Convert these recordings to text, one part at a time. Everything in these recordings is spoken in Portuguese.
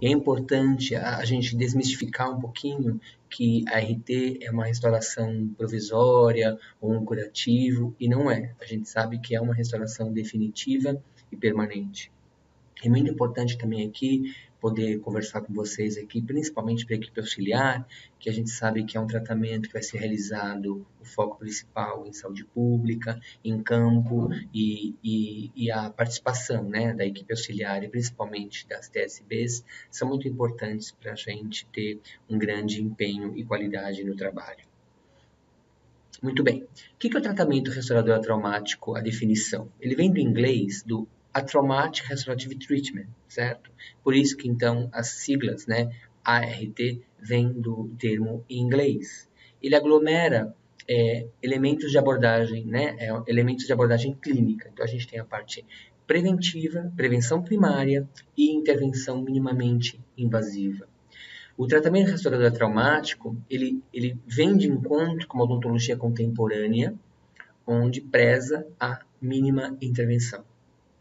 E é importante a gente desmistificar um pouquinho que a RT é uma restauração provisória ou um curativo, e não é. A gente sabe que é uma restauração definitiva e permanente. É muito importante também aqui poder conversar com vocês aqui, principalmente para a equipe auxiliar, que a gente sabe que é um tratamento que vai ser realizado, o foco principal em saúde pública, em campo e a participação, né, da equipe auxiliar e principalmente das TSBs são muito importantes para a gente ter um grande empenho e qualidade no trabalho. Muito bem. O que é o tratamento restaurador traumático? A definição. Ele vem do inglês, do Traumatic Restorative Treatment, certo? Por isso que, então, as siglas, né, ART, vem do termo em inglês. Ele aglomera elementos de abordagem, né, elementos de abordagem clínica. Então, a gente tem a parte preventiva, prevenção primária e intervenção minimamente invasiva. O tratamento restaurador traumático, ele vem de encontro com uma odontologia contemporânea, onde preza a mínima intervenção.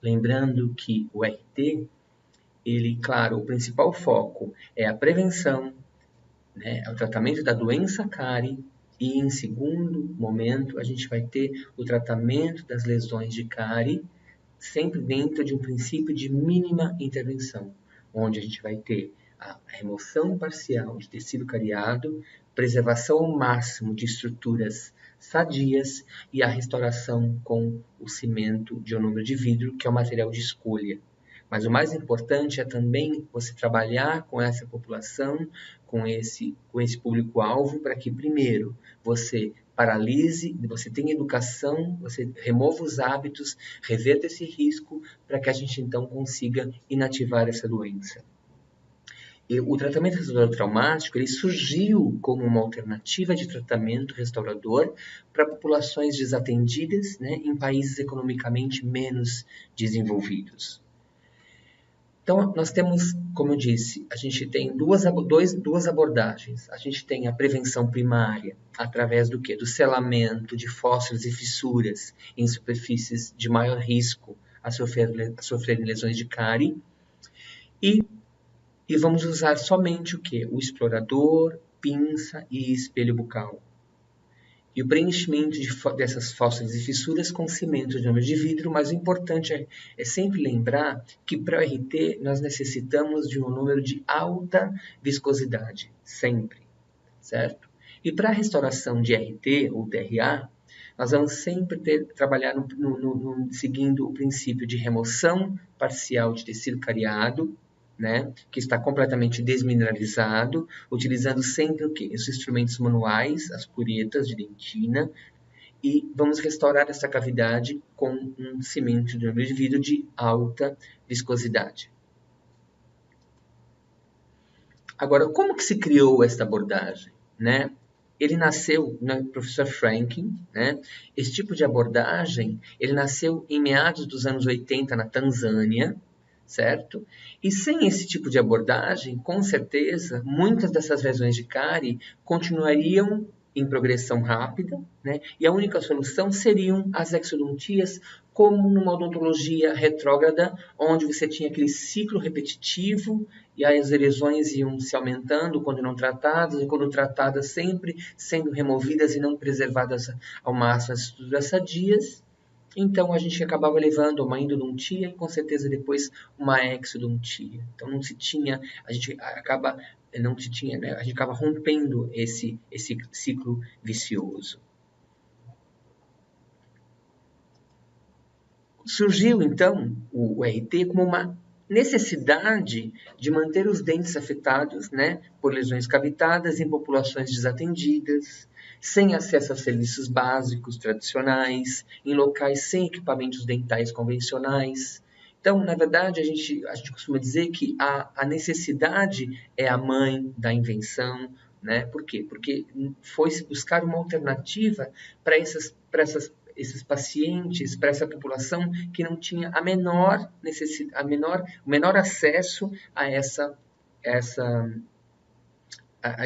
Lembrando que o RT, ele, claro, o principal foco é a prevenção, né, é o tratamento da doença cárie, e em segundo momento a gente vai ter o tratamento das lesões de cárie, sempre dentro de um princípio de mínima intervenção, onde a gente vai ter a remoção parcial de tecido cariado, preservação ao máximo de estruturas sadias e a restauração com o cimento de ionômero de vidro, que é o material de escolha. Mas o mais importante é também você trabalhar com essa população, com esse público-alvo, para que, primeiro, você paralise, você tenha educação, você remova os hábitos, reverta esse risco, para que a gente, então, consiga inativar essa doença. E o tratamento restaurador traumático ele surgiu como uma alternativa de tratamento restaurador para populações desatendidas, né, em países economicamente menos desenvolvidos. Então, nós temos, como eu disse, a gente tem duas abordagens. A gente tem a prevenção primária, através do quê? Do selamento de fósseis e fissuras em superfícies de maior risco a sofrerem lesões de cárie. E vamos usar somente o quê? O explorador, pinça e espelho bucal. E o preenchimento dessas fósseis e fissuras com cimento de ionômero de vidro, mas o importante é sempre lembrar que para o RT nós necessitamos de um número de alta viscosidade, sempre, certo? E para a restauração de RT ou DRA, nós vamos sempre trabalhar seguindo o princípio de remoção parcial de tecido cariado, né, que está completamente desmineralizado, utilizando sempre o quê? Os instrumentos manuais, as puretas de dentina, e vamos restaurar essa cavidade com um cimento de ionômero de vidro de alta viscosidade. Agora, como que se criou esta abordagem, né? Ele nasceu, né, professor Franklin, né? Esse tipo de abordagem, ele nasceu em meados dos anos 80 na Tanzânia, certo? E sem esse tipo de abordagem, com certeza, muitas dessas lesões de cárie continuariam em progressão rápida, né? E a única solução seriam as exodontias, como numa odontologia retrógrada, onde você tinha aquele ciclo repetitivo e as lesões iam se aumentando quando não tratadas, e quando tratadas sempre sendo removidas e não preservadas ao máximo as estruturas sadias. Então, a gente acabava levando uma endodontia e, com certeza, depois uma exodontia. Então, não se tinha, a gente acaba rompendo esse ciclo vicioso. Surgiu, então, o RT como uma necessidade de manter os dentes afetados, né, por lesões cavitadas em populações desatendidas, sem acesso a serviços básicos tradicionais, em locais sem equipamentos dentais convencionais. Então, na verdade, a gente costuma dizer que a necessidade é a mãe da invenção, né? Por quê? Porque foi-se buscar uma alternativa para esses pacientes, para essa população que não tinha a menor necessidade, o menor acesso a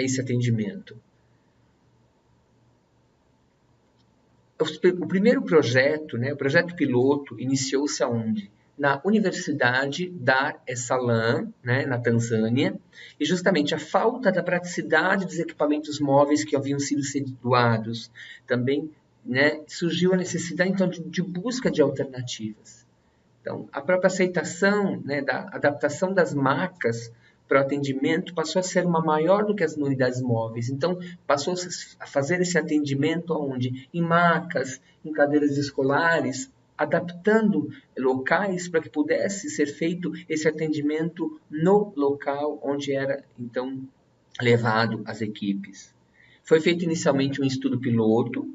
esse atendimento. O primeiro projeto, né, o projeto piloto, iniciou-se aonde? na Universidade Dar es Salaam, né, na Tanzânia, e justamente a falta da praticidade dos equipamentos móveis que haviam sido doados também, né, surgiu a necessidade então de busca de alternativas. Então, a própria aceitação, né, da adaptação das macas para o atendimento passou a ser uma maior do que as unidades móveis. Então, passou a fazer esse atendimento onde? Em macas, em cadeiras escolares, adaptando locais para que pudesse ser feito esse atendimento no local onde era, então, levado as equipes. Foi feito inicialmente um estudo piloto,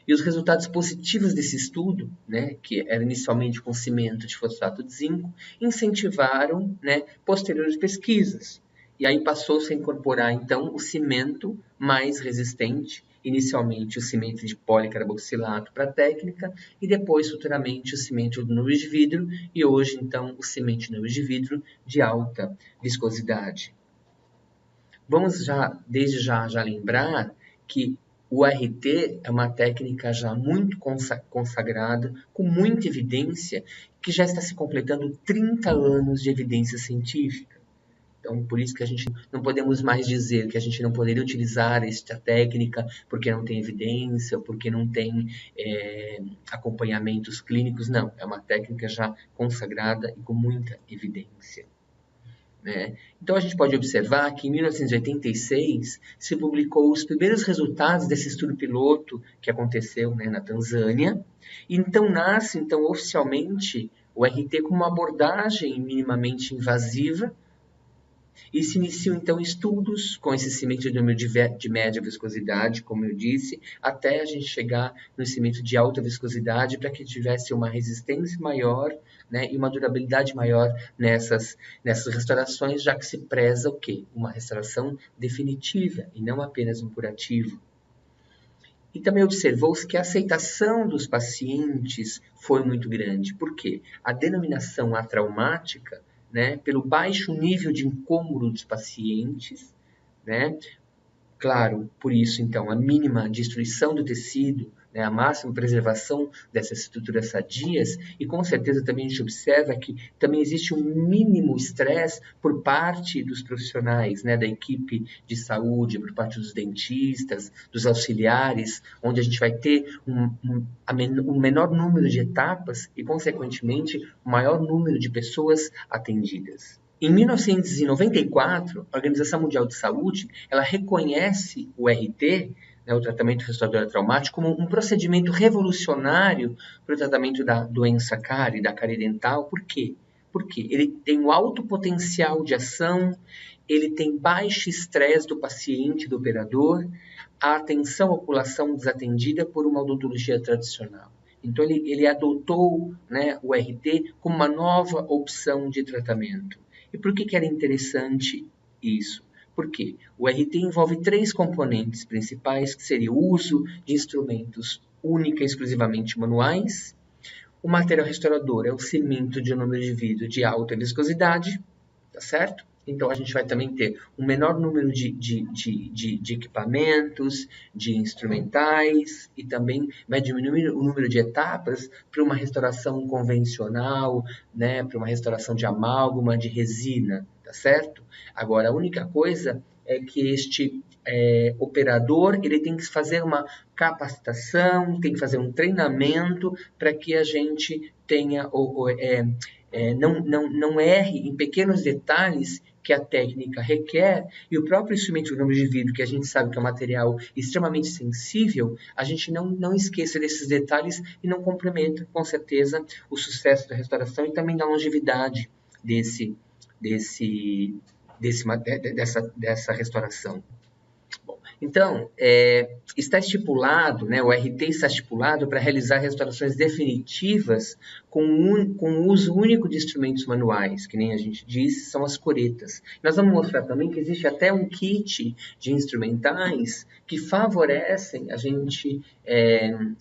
e os resultados positivos desse estudo, né, que era inicialmente com cimento de fosfato de zinco, incentivaram, né, posteriores pesquisas. E aí passou-se a incorporar, então, o cimento mais resistente, inicialmente o cimento de policarboxilato para a técnica, e depois, futuramente, o cimento de nubes de vidro, e hoje, então, o cimento de nubes de vidro de alta viscosidade. Vamos desde já lembrar que o RT é uma técnica já muito consagrada, com muita evidência, que já está se completando 30 anos de evidência científica. Então, por isso que a gente não podemos mais dizer que a gente não poderia utilizar esta técnica porque não tem evidência, ou porque não tem acompanhamentos clínicos. Não, é uma técnica já consagrada e com muita evidência. Né? Então, a gente pode observar que em 1986 se publicou os primeiros resultados desse estudo piloto que aconteceu, né, na Tanzânia. Então, nasce oficialmente o RT como uma abordagem minimamente invasiva e se iniciam, então, estudos com esse cimento de número de média viscosidade, como eu disse, até a gente chegar no cimento de alta viscosidade para que tivesse uma resistência maior, né, e uma durabilidade maior nessas restaurações, já que se preza o quê? Uma restauração definitiva e não apenas um curativo. E também observou-se que a aceitação dos pacientes foi muito grande. Por quê? A denominação atraumática, né, pelo baixo nível de incômodo dos pacientes, né, claro, por isso, então, a mínima destruição do tecido, né, a máxima preservação dessas estruturas sadias, e com certeza também a gente observa que também existe um mínimo estresse por parte dos profissionais, né, da equipe de saúde, por parte dos dentistas, dos auxiliares, onde a gente vai ter um menor número de etapas e, consequentemente, o maior número de pessoas atendidas. Em 1994, a Organização Mundial de Saúde, ela reconhece o RT, né, o tratamento restaurador traumático, como um procedimento revolucionário para o tratamento da doença cárie, da cárie dental. Por quê? Porque ele tem um alto potencial de ação, ele tem baixo estresse do paciente, do operador, a atenção à população desatendida por uma odontologia tradicional. Então, ele adotou, né, o RT como uma nova opção de tratamento. E por que era interessante isso? Porque o RT envolve 3 componentes principais, que seria o uso de instrumentos única e exclusivamente manuais. O material restaurador é o cimento de número de vidro de alta viscosidade, tá certo? Então, a gente vai também ter um menor número de equipamentos, de instrumentais, e também vai diminuir o número de etapas para uma restauração convencional, né, para uma restauração de amálgama, de resina, tá certo? Agora, a única coisa é que este operador, ele tem que fazer uma capacitação, tem que fazer um treinamento para que a gente tenha não erre em pequenos detalhes que a técnica requer, e o próprio instrumento de número de vidro, que a gente sabe que é um material extremamente sensível, a gente não esqueça desses detalhes e não comprometa, com certeza, o sucesso da restauração e também da longevidade dessa restauração. Então, está estipulado, né, o RT está estipulado para realizar restaurações definitivas com o uso único de instrumentos manuais, que nem a gente disse, são as curetas. Nós vamos mostrar também que existe até um kit de instrumentais que favorecem a gente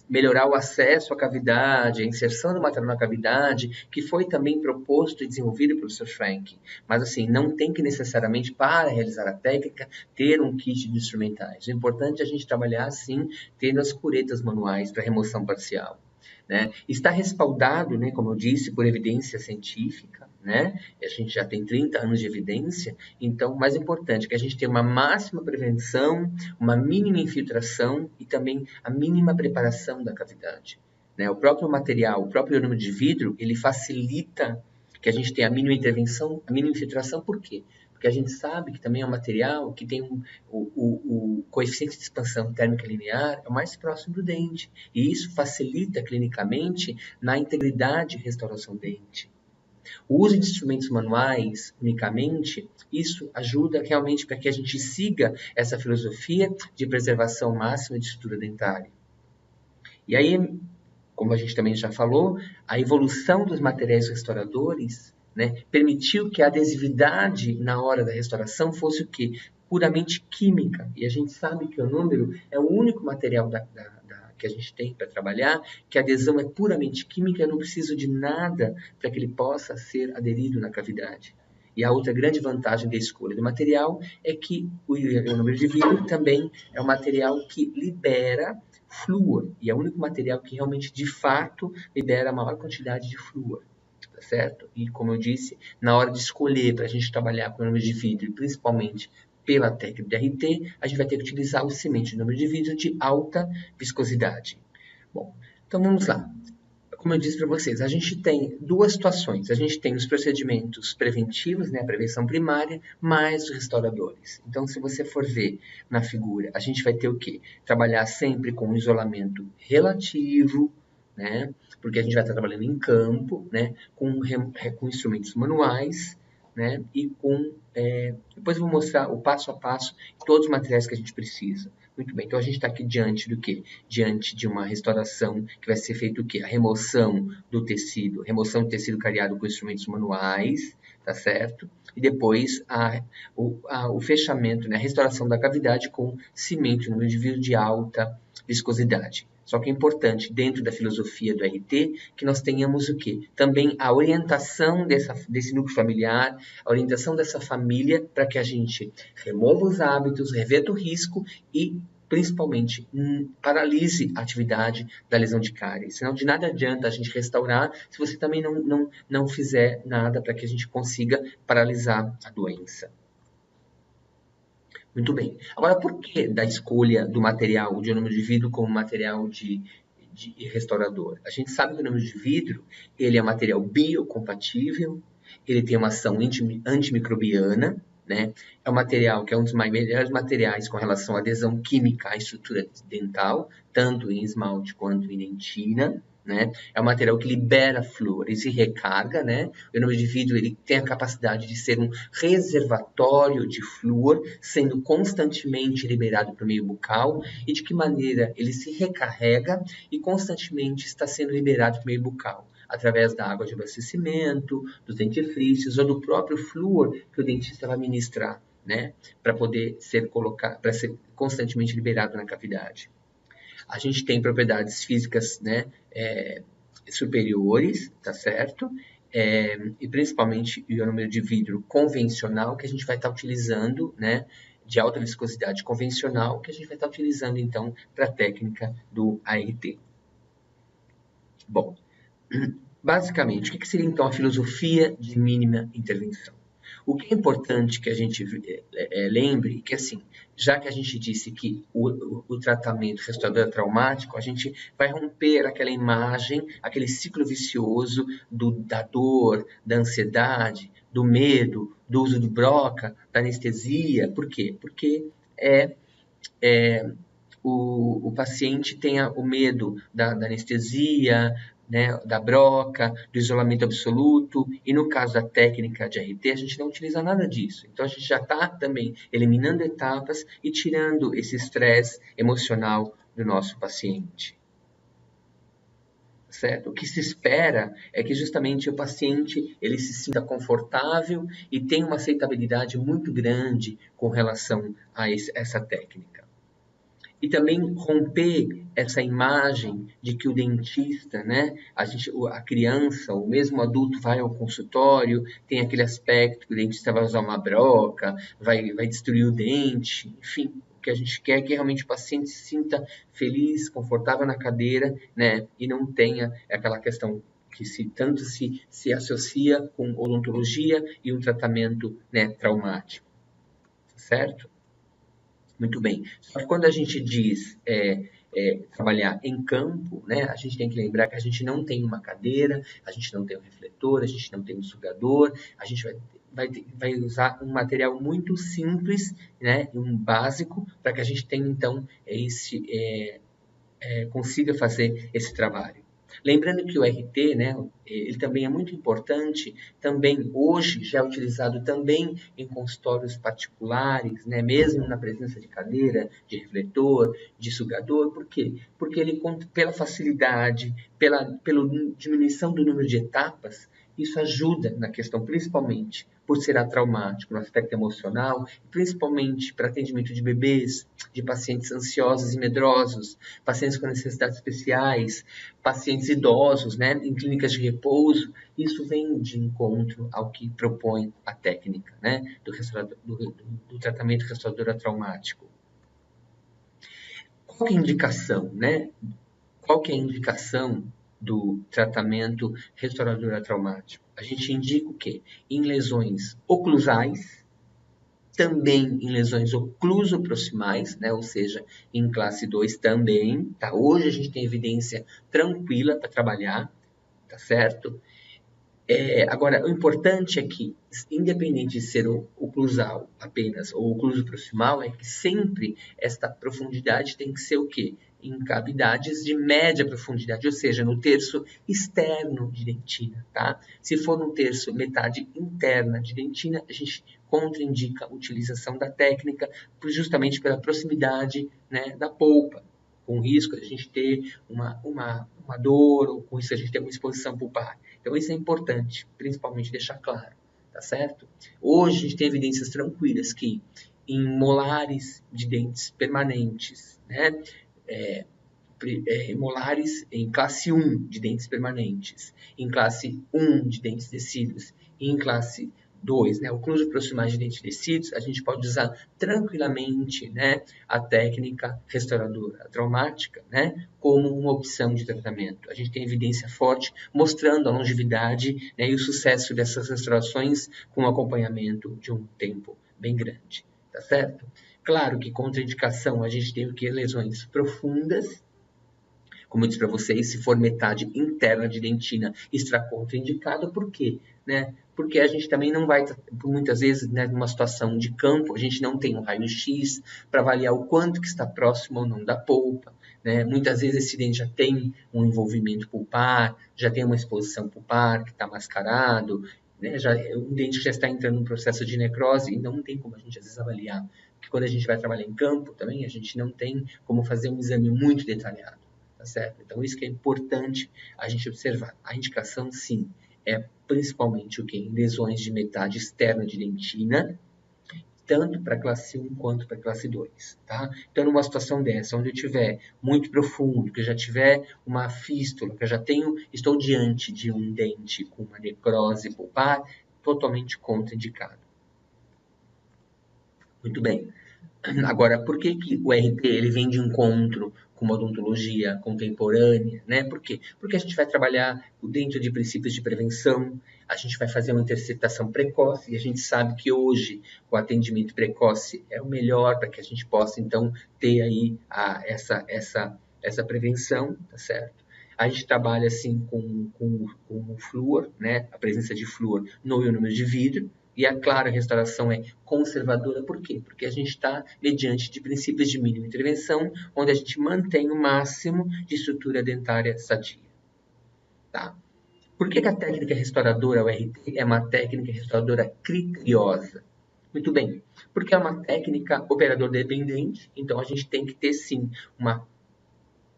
melhorar o acesso à cavidade, a inserção do material na cavidade, que foi também proposto e desenvolvido pelo Sr. Frank. Mas, assim, não tem que necessariamente, para realizar a técnica, ter um kit de instrumentais. O importante é a gente trabalhar, sim, tendo as curetas manuais para remoção parcial. né? Está respaldado, né, como eu disse, por evidência científica, né? A gente já tem 30 anos de evidência, então, o mais importante é que a gente tenha uma máxima prevenção, uma mínima infiltração e também a mínima preparação da cavidade, né? O próprio material, o próprio ionômero de vidro, ele facilita que a gente tenha a mínima intervenção, a mínima infiltração, por quê? Porque a gente sabe que também é um material que tem o coeficiente de expansão térmica linear é o mais próximo do dente. E isso facilita clinicamente na integridade e restauração do dente. O uso de instrumentos manuais unicamente, isso ajuda realmente para que a gente siga essa filosofia de preservação máxima de estrutura dentária. E aí, como a gente também já falou, a evolução dos materiais restauradores, né, permitiu que a adesividade na hora da restauração fosse o quê? Puramente química. E a gente sabe que o ionômero é o único material que a gente tem para trabalhar, que a adesão é puramente química, eu não preciso de nada para que ele possa ser aderido na cavidade. E a outra grande vantagem da escolha do material é que o ionômero de vidro também é um material que libera flúor, e é o único material que realmente, de fato, libera a maior quantidade de flúor, tá certo? E, como eu disse, na hora de escolher para a gente trabalhar com ionômero de vidro, principalmente pela técnica de RT, a gente vai ter que utilizar o cimento de ionômero de vidro de alta viscosidade. Bom, então vamos lá. Como eu disse para vocês, a gente tem duas situações. A gente tem os procedimentos preventivos, né, a prevenção primária, mais os restauradores. Então, se você for ver na figura, a gente vai ter o quê? Trabalhar sempre com isolamento relativo, né, porque a gente vai estar trabalhando em campo, né, com instrumentos manuais, né, e com... depois eu vou mostrar o passo a passo todos os materiais que a gente precisa. Muito bem, então a gente está aqui diante do quê? Diante de uma restauração que vai ser feito o quê? A remoção do tecido cariado com instrumentos manuais, tá certo? E depois o fechamento, né? A restauração da cavidade com cimento no vidro de alta viscosidade. Só que é importante, dentro da filosofia do RT, que nós tenhamos o quê? Também a orientação desse núcleo familiar, a orientação dessa família, para que a gente remova os hábitos, reverta o risco e, principalmente, paralise a atividade da lesão de cárie. Senão, de nada adianta a gente restaurar se você também não fizer nada para que a gente consiga paralisar a doença. Muito bem. Agora, por que da escolha do material de ionômero de vidro como material de restaurador? A gente sabe que o ionômero de vidro ele é material biocompatível, ele tem uma ação antimicrobiana, né? É um material que é um dos melhores materiais com relação à adesão química à estrutura dental, tanto em esmalte quanto em dentina. Né? É um material que libera flúor e se recarga, né? O ionômero de vidro ele tem a capacidade de ser um reservatório de flúor, sendo constantemente liberado para o meio bucal, e de que maneira ele se recarrega e constantemente está sendo liberado para o meio bucal, através da água de abastecimento, dos dentifrícios ou do próprio flúor que o dentista vai ministrar, né? Para poder ser constantemente liberado na cavidade. A gente tem propriedades físicas, né, superiores, tá certo? E principalmente o ionômero de vidro convencional, que a gente vai estar utilizando, né, de alta viscosidade convencional, que a gente vai estar utilizando, então, para a técnica do ART. Bom, basicamente, o que seria, então, a filosofia de mínima intervenção? O que é importante que a gente lembre é que, assim, já que a gente disse que o tratamento restaurador traumático, a gente vai romper aquela imagem, aquele ciclo vicioso da dor, da ansiedade, do medo, do uso do broca, da anestesia. Por quê? Porque o paciente tenha o medo da anestesia, né, da broca, do isolamento absoluto, e no caso da técnica de RT, a gente não utiliza nada disso. Então, a gente já está também eliminando etapas e tirando esse estresse emocional do nosso paciente. Certo? O que se espera é que justamente o paciente ele se sinta confortável e tenha uma aceitabilidade muito grande com relação a essa técnica. E também romper essa imagem de que o dentista, né, a criança, ou mesmo o adulto vai ao consultório, tem aquele aspecto que o dentista vai usar uma broca, vai destruir o dente, enfim. que a gente quer que realmente o paciente se sinta feliz, confortável na cadeira, né? E não tenha aquela questão que tanto se associa com odontologia e um tratamento, né, traumático, certo? Muito bem. Só que quando a gente diz trabalhar em campo, né, a gente tem que lembrar que a gente não tem uma cadeira, a gente não tem um refletor, a gente não tem um sugador, a gente vai usar um material muito simples, né, um básico, para que a gente tenha, então, consiga fazer esse trabalho. Lembrando que o RT, né, ele também é muito importante, também hoje já é utilizado também em consultórios particulares, né, mesmo na presença de cadeira, de refletor, de sugador. Por quê? Porque ele, pela facilidade, pela diminuição do número de etapas, isso ajuda na questão, principalmente por ser atraumático, no aspecto emocional, principalmente para atendimento de bebês, de pacientes ansiosos e medrosos, pacientes com necessidades especiais, pacientes idosos, né, em clínicas de repouso. Isso vem de encontro ao que propõe a técnica, né, do tratamento restaurador traumático. Qual que é a indicação, né? Qual que é a indicação do tratamento restaurador traumático? A gente indica o quê? Em lesões oclusais, também em lesões ocluso-proximais, né? Ou seja, em classe 2 também, tá? Hoje a gente tem evidência tranquila para trabalhar, tá certo? Agora, o importante é que, independente de ser oclusal apenas ou ocluso proximal, é que sempre esta profundidade tem que ser o quê? Em cavidades de média profundidade, ou seja, no terço externo de dentina, tá? Se for no terço metade interna de dentina, a gente contraindica a utilização da técnica justamente pela proximidade, né, da polpa, com risco de a gente ter uma dor, ou com isso a gente ter uma exposição pulpar. Então, isso é importante, principalmente deixar claro, tá certo? Hoje, a gente tem evidências tranquilas que em molares de dentes permanentes, né? Molares em classe 1 de dentes permanentes, em classe 1 de dentes decíduos e em classe 2, né, ocluso proximais de dentes decíduos, a gente pode usar tranquilamente, né, a técnica restauradora traumática, né, como uma opção de tratamento. A gente tem evidência forte mostrando a longevidade, né, e o sucesso dessas restaurações com acompanhamento de um tempo bem grande, tá certo? Claro que contraindicação a gente tem o que? Lesões profundas. Como eu disse para vocês, se for metade interna de dentina, extra contraindicado. Por quê? Né? Porque a gente também não vai, muitas vezes, né, numa situação de campo, a gente não tem um raio-x para avaliar o quanto que está próximo ou não da polpa. Né? Muitas vezes esse dente já tem um envolvimento pulpar, já tem uma exposição pulpar que está mascarado, né? Um dente que já está entrando num processo de necrose e não tem como a gente às vezes avaliar. Porque quando a gente vai trabalhar em campo também, a gente não tem como fazer um exame muito detalhado. Tá certo? Então, isso que é importante a gente observar. A indicação, sim, é principalmente o que? Em lesões de metade externa de dentina, tanto para classe 1 quanto para classe 2. Tá? Então, numa situação dessa, onde eu tiver muito profundo, que eu já tiver uma fístula, que eu já estou diante de um dente com uma necrose pulpar, totalmente contraindicado. Muito bem. Agora, por que o RT ele vem de encontro com uma odontologia contemporânea, né? Por quê? Porque a gente vai trabalhar dentro de princípios de prevenção, a gente vai fazer uma interceptação precoce, e a gente sabe que hoje o atendimento precoce é o melhor para que a gente possa, então, ter aí essa prevenção, tá certo? A gente trabalha, assim, com o flúor, né? A presença de flúor no ionômero de vidro. E a clara restauração é conservadora, por quê? Porque a gente está mediante de princípios de mínima intervenção, onde a gente mantém o máximo de estrutura dentária sadia. Tá? Por que a técnica restauradora, o RT, é uma técnica restauradora criteriosa? Muito bem, porque é uma técnica operador dependente, então a gente tem que ter, sim, uma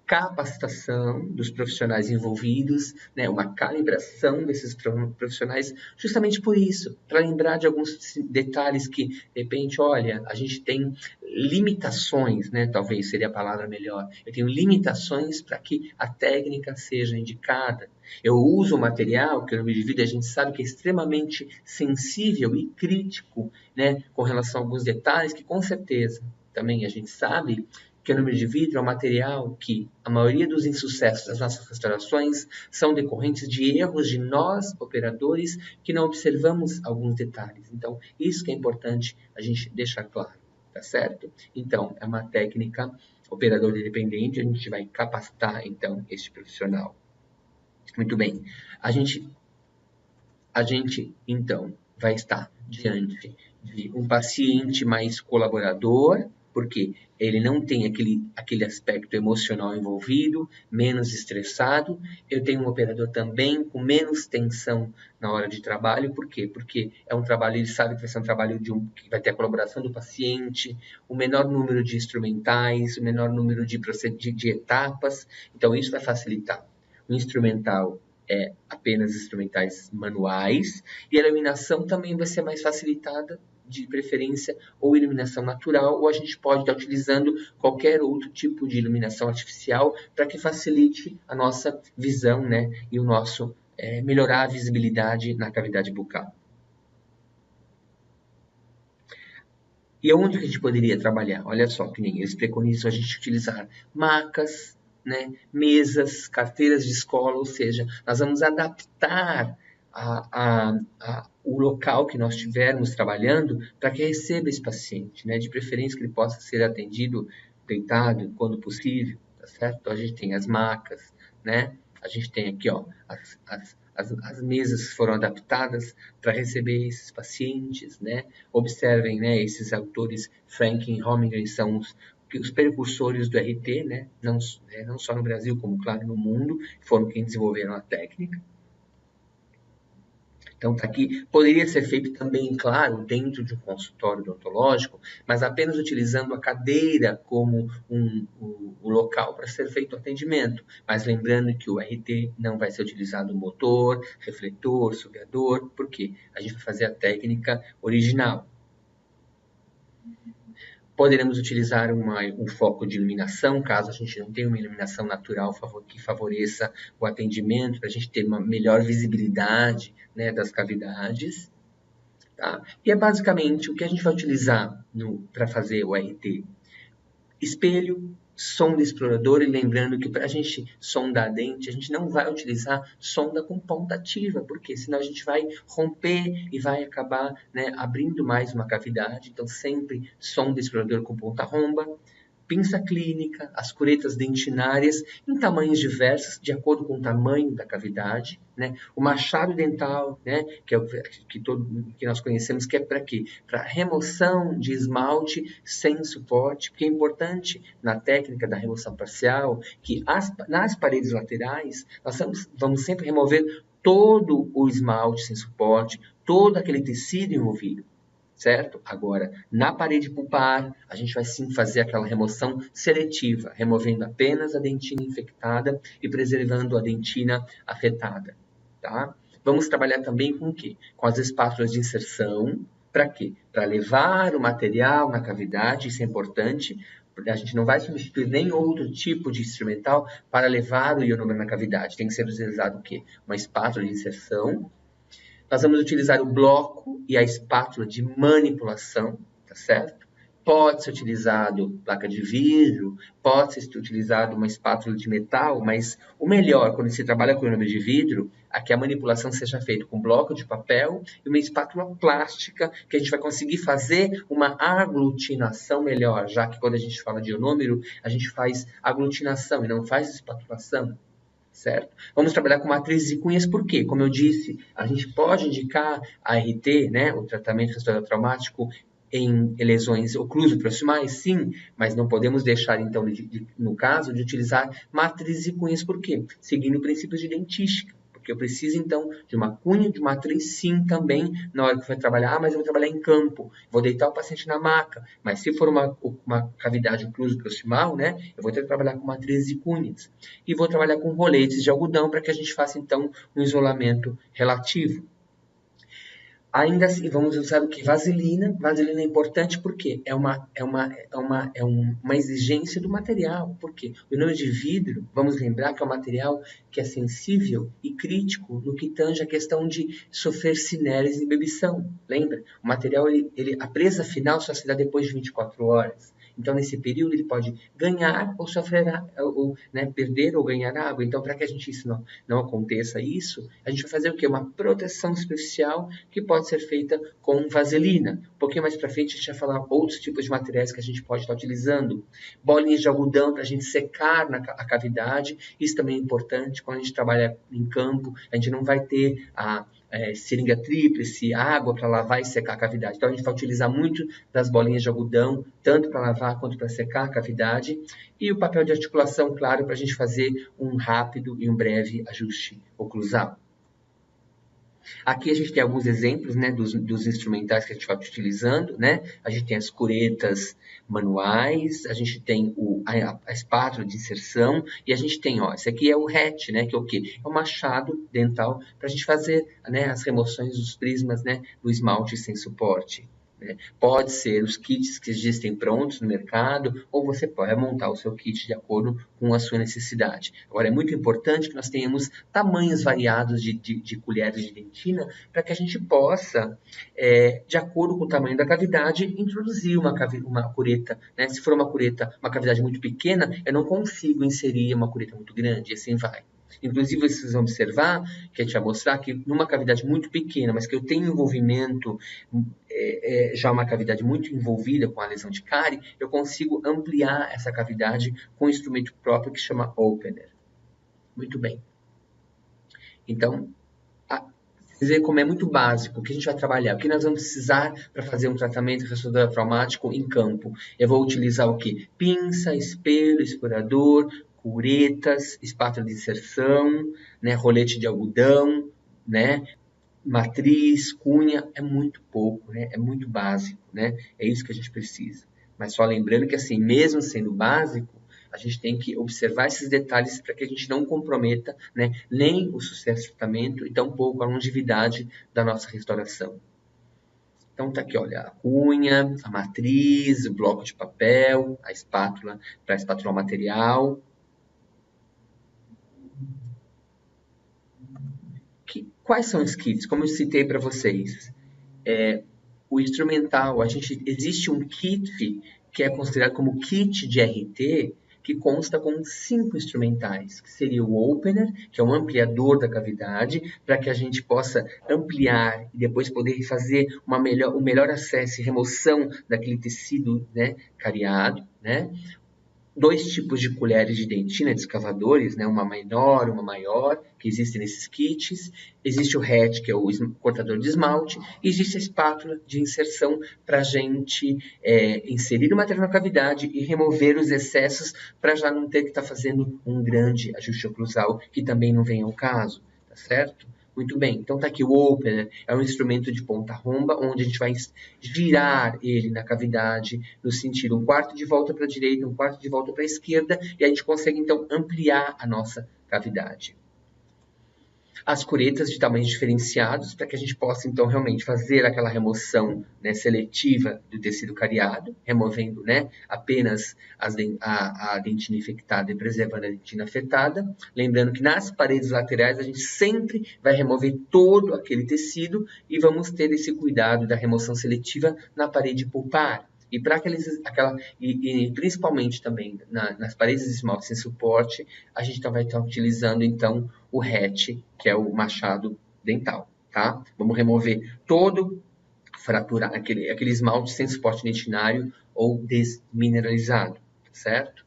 capacitação dos profissionais envolvidos, né, uma calibração desses profissionais, justamente por isso, para lembrar de alguns detalhes que, de repente, olha, a gente tem limitações, né, talvez seria a palavra melhor, eu tenho limitações para que a técnica seja indicada. Eu uso o material, que no meio de vida a gente sabe que é extremamente sensível e crítico, né, com relação a alguns detalhes que, com certeza, também a gente sabe que o ionômero de vidro é um material que a maioria dos insucessos das nossas restaurações são decorrentes de erros de nós, operadores, que não observamos alguns detalhes. Então, isso que é importante a gente deixar claro, tá certo? Então, é uma técnica operador independente, a gente vai capacitar, então, este profissional. Muito bem. A gente, então, vai estar diante de um paciente mais colaborador, porque ele não tem aquele aspecto emocional envolvido, menos estressado. Eu tenho um operador também com menos tensão na hora de trabalho. Por quê? Porque é um trabalho, ele sabe que vai ser um trabalho que vai ter a colaboração do paciente, o menor número de instrumentais, o menor número de etapas. Então, isso vai facilitar. O instrumental é apenas instrumentais manuais, e a iluminação também vai ser mais facilitada, de preferência, ou iluminação natural, ou a gente pode estar utilizando qualquer outro tipo de iluminação artificial para que facilite a nossa visão, né, e o nosso melhorar a visibilidade na cavidade bucal. E onde que a gente poderia trabalhar? Olha só, que nem eles preconizam a gente utilizar macas, né, mesas, carteiras de escola, ou seja, nós vamos adaptar o local que nós estivermos trabalhando para que receba esse paciente, né, de preferência que ele possa ser atendido deitado quando possível, tá certo? Então a gente tem as macas, né? A gente tem aqui, ó, as mesas foram adaptadas para receber esses pacientes, né? Observem, né, esses autores, Frank e Hominger, são os precursores do RT, né? Não só no Brasil, como, claro, no mundo, foram quem desenvolveram a técnica. Então, tá aqui. Poderia ser feito também, claro, dentro de um consultório odontológico, mas apenas utilizando a cadeira como o local para ser feito o atendimento. Mas lembrando que o RT não vai ser utilizado motor, refletor, sugador, porque a gente vai fazer a técnica original. Poderemos utilizar um foco de iluminação, caso a gente não tenha uma iluminação natural que favoreça o atendimento, para a gente ter uma melhor visibilidade, né, das cavidades. Tá? E é basicamente o que a gente vai utilizar para fazer o RT. Espelho, sonda explorador, e lembrando que para a gente sondar a dente, a gente não vai utilizar sonda com ponta ativa, porque senão a gente vai romper e vai acabar, né, abrindo mais uma cavidade. Então, sempre sonda explorador com ponta romba. Pinça clínica, as curetas dentinárias em tamanhos diversos, de acordo com o tamanho da cavidade, né? O machado dental, né? Que é o que nós conhecemos, que é para quê? Para remoção de esmalte sem suporte, porque é importante na técnica da remoção parcial que nas paredes laterais nós vamos sempre remover todo o esmalte sem suporte, todo aquele tecido envolvido. Certo? Agora, na parede pulpar, a gente vai sim fazer aquela remoção seletiva, removendo apenas a dentina infectada e preservando a dentina afetada, tá? Vamos trabalhar também com o quê? Com as espátulas de inserção, para quê? Para levar o material na cavidade, isso é importante, a gente não vai substituir nem outro tipo de instrumental para levar o ionômero na cavidade, tem que ser utilizado o quê? Uma espátula de inserção. Nós vamos utilizar o bloco e a espátula de manipulação, tá certo? Pode ser utilizado placa de vidro, pode ser utilizado uma espátula de metal, mas o melhor, quando se trabalha com ionômero de vidro, é que a manipulação seja feita com bloco de papel e uma espátula plástica, que a gente vai conseguir fazer uma aglutinação melhor, já que quando a gente fala de ionômero, a gente faz aglutinação e não faz espatulação. Certo? Vamos trabalhar com matrizes e cunhas, por quê? Como eu disse, a gente pode indicar a RT, né, o tratamento restauratório traumático em lesões ocluso-proximais, sim, mas não podemos deixar, então, no caso, de utilizar matrizes e cunhas, por quê? Seguindo princípios de dentística. Porque eu preciso, então, de uma cunha, de matriz, sim, também, na hora que eu for trabalhar. Mas eu vou trabalhar em campo, vou deitar o paciente na maca. Mas se for uma cavidade ocluso proximal, né, eu vou ter que trabalhar com matrizes e cunhas. E vou trabalhar com roletes de algodão para que a gente faça, então, um isolamento relativo. Ainda assim, vamos usar o que? Vaselina. Vaselina é importante porque é uma exigência do material. Por quê? O ionômero de vidro, vamos lembrar que é um material que é sensível e crítico no que tange a questão de sofrer cinérese e ebibição. Lembra? O material, a presa final só se dá depois de 24 horas. Então, nesse período, ele pode ganhar ou sofrer, ou, né, perder ou ganhar água. Então, para que isso não aconteça isso, a gente vai fazer o quê? Uma proteção superficial que pode ser feita com vaselina. Um pouquinho mais para frente, a gente vai falar outros tipos de materiais que a gente pode estar utilizando. Bolinhas de algodão para a gente secar a cavidade. Isso também é importante. Quando a gente trabalha em campo, a gente não vai ter a seringa tríplice, água para lavar e secar a cavidade. Então, a gente vai utilizar muito das bolinhas de algodão, tanto para lavar quanto para secar a cavidade. E o papel de articulação, claro, para a gente fazer um rápido e um breve ajuste oclusal. Aqui a gente tem alguns exemplos, né, dos instrumentais que a gente vai utilizando, né? A gente tem as curetas manuais, a gente tem a espátula de inserção e a gente tem, ó, esse aqui é o hatch, né, que é o quê? É o machado dental para a gente fazer, né, as remoções dos prismas, né, do esmalte sem suporte. Pode ser os kits que existem prontos no mercado, ou você pode montar o seu kit de acordo com a sua necessidade. Agora, é muito importante que nós tenhamos tamanhos variados de colheres de dentina, para que a gente possa, de acordo com o tamanho da cavidade, introduzir uma cureta. Né? Se for uma cavidade muito pequena, eu não consigo inserir uma cureta muito grande, e assim vai. Inclusive, vocês vão observar, que a gente vai mostrar que numa cavidade muito pequena, mas que eu tenho envolvimento, já uma cavidade muito envolvida com a lesão de cárie, eu consigo ampliar essa cavidade com um instrumento próprio que se chama opener. Muito bem. Então, vocês veem como é muito básico o que a gente vai trabalhar, o que nós vamos precisar para fazer um tratamento restaurador traumático em campo. Eu vou utilizar o quê? Pinça, espelho, explorador, curetas, espátula de inserção, né, rolete de algodão, né, matriz, cunha, é muito pouco, né, é muito básico, né, é isso que a gente precisa. Mas só lembrando que, assim, mesmo sendo básico, a gente tem que observar esses detalhes para que a gente não comprometa, né, nem o sucesso do tratamento e tampouco a longevidade da nossa restauração. Então tá aqui, olha, a cunha, a matriz, o bloco de papel, a espátula para espatular o material. Quais são os kits? Como eu citei para vocês, o instrumental, existe um kit que é considerado como kit de RT, que consta com 5 instrumentais, que seria o opener, que é um ampliador da cavidade, para que a gente possa ampliar e depois poder fazer o melhor acesso e remoção daquele tecido, né, cariado, né? 2 tipos de colheres de dentina, de escavadores, né? Uma menor, uma maior, que existem nesses kits. Existe o hatch, que é o cortador de esmalte. E existe a espátula de inserção para a gente inserir o material na cavidade e remover os excessos para já não ter que estar fazendo um grande ajuste oclusal, que também não vem ao caso, tá certo? Muito bem, então tá aqui o opener, é um instrumento de ponta romba, onde a gente vai girar ele na cavidade, no sentido um quarto de volta para a direita, um quarto de volta para a esquerda, e a gente consegue então ampliar a nossa cavidade. As curetas de tamanhos diferenciados, para que a gente possa, então, realmente fazer aquela remoção, né, seletiva do tecido cariado, removendo, né, apenas a dentina infectada e preservando a dentina afetada. Lembrando que nas paredes laterais a gente sempre vai remover todo aquele tecido e vamos ter esse cuidado da remoção seletiva na parede pulpar. E para principalmente também nas paredes de esmalte sem suporte, a gente vai estar utilizando então o hatch, que é o machado dental, tá? Vamos remover todo fraturar aquele esmalte sem suporte dentinário ou desmineralizado, certo?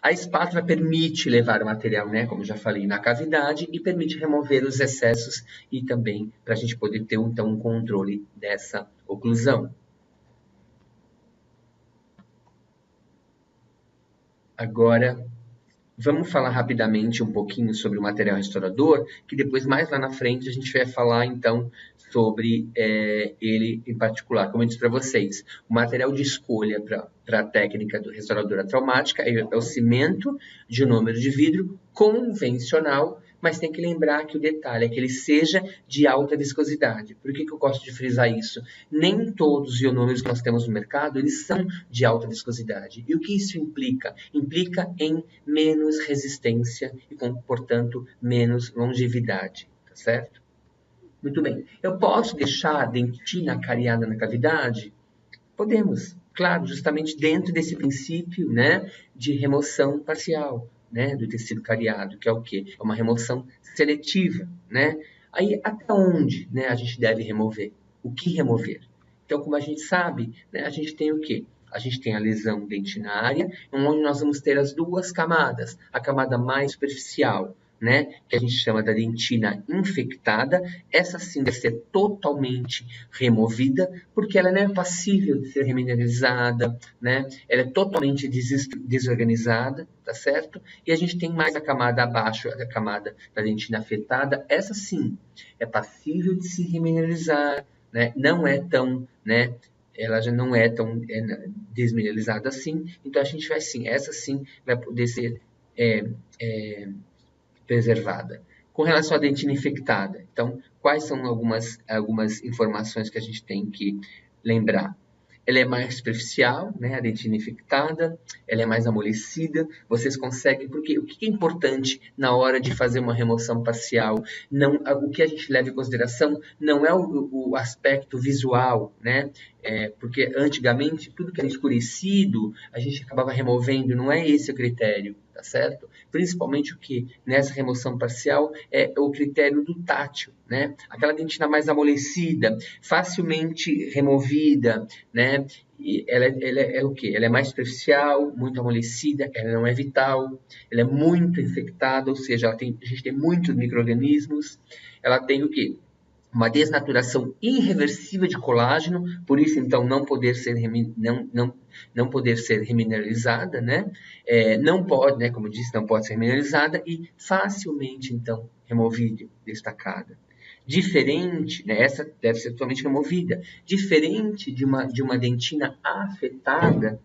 A espátula permite levar o material, né, como já falei, na cavidade e permite remover os excessos e também para a gente poder ter então um controle dessa oclusão. Agora, vamos falar rapidamente um pouquinho sobre o material restaurador, que depois, mais lá na frente, a gente vai falar, então, sobre ele em particular. Como eu disse para vocês, o material de escolha para a técnica do restauradora traumática é o cimento de ionômero de vidro convencional, mas tem que lembrar que o detalhe é que ele seja de alta viscosidade. Por que eu gosto de frisar isso? Nem todos os ionômeros que nós temos no mercado, eles são de alta viscosidade. E o que isso implica? Implica em menos resistência e, portanto, menos longevidade, tá certo? Muito bem. Eu posso deixar a dentina cariada na cavidade? Podemos, claro, justamente dentro desse princípio, né, de remoção parcial, né, do tecido cariado, que é o quê? É uma remoção seletiva, né? Aí, até onde, né, a gente deve remover? O que remover? Então, como a gente sabe, né, a gente tem o quê? A gente tem a lesão dentinária, onde nós vamos ter as duas camadas. A camada mais superficial, né, que a gente chama da dentina infectada, essa sim deve ser totalmente removida, porque ela não é passível de ser remineralizada, né, ela é totalmente desorganizada, tá certo? E a gente tem mais a camada abaixo, a camada da dentina afetada, essa sim é passível de se remineralizar, né, não é tão, né, ela já não é tão desmineralizada assim, então a gente vai sim, essa sim vai poder ser preservada. Com relação à dentina infectada, então, quais são algumas informações que a gente tem que lembrar? Ela é mais superficial, né, a dentina infectada, ela é mais amolecida, vocês conseguem, porque o que é importante na hora de fazer uma remoção parcial? Não, o que a gente leva em consideração não é o aspecto visual, né, porque antigamente tudo que era escurecido, a gente acabava removendo, não é esse o critério, tá certo? Principalmente o que nessa remoção parcial é o critério do tátil, né? Aquela dentina mais amolecida, facilmente removida, né? E ela é o quê? Ela é mais superficial, muito amolecida, ela não é vital, ela é muito infectada, ou seja, a gente tem muitos micro-organismos, ela tem o quê? Uma desnaturação irreversível de colágeno, por isso então não poder ser remineralizada, né? Não pode, né, como eu disse, não pode ser remineralizada e facilmente então removível, destacada. Diferente, né, essa deve ser totalmente removida, diferente de uma dentina afetada,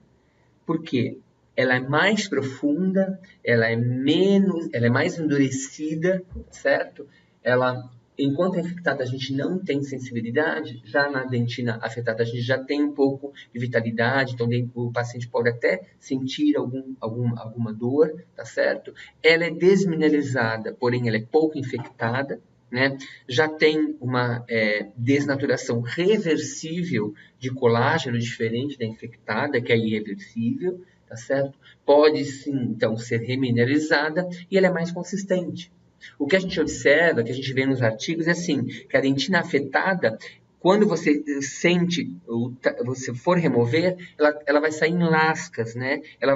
porque ela é mais profunda, ela é mais endurecida, certo? Ela, enquanto é infectada a gente não tem sensibilidade, já na dentina afetada a gente já tem um pouco de vitalidade, então o paciente pode até sentir alguma dor, tá certo? Ela é desmineralizada, porém ela é pouco infectada, né? Já tem uma desnaturação reversível de colágeno diferente da infectada, que é irreversível, tá certo? Pode sim, então, ser remineralizada e ela é mais consistente. O que a gente observa, que a gente vê nos artigos, é assim, que a dentina afetada, quando você sente, você for remover, ela vai sair em lascas, né? Ela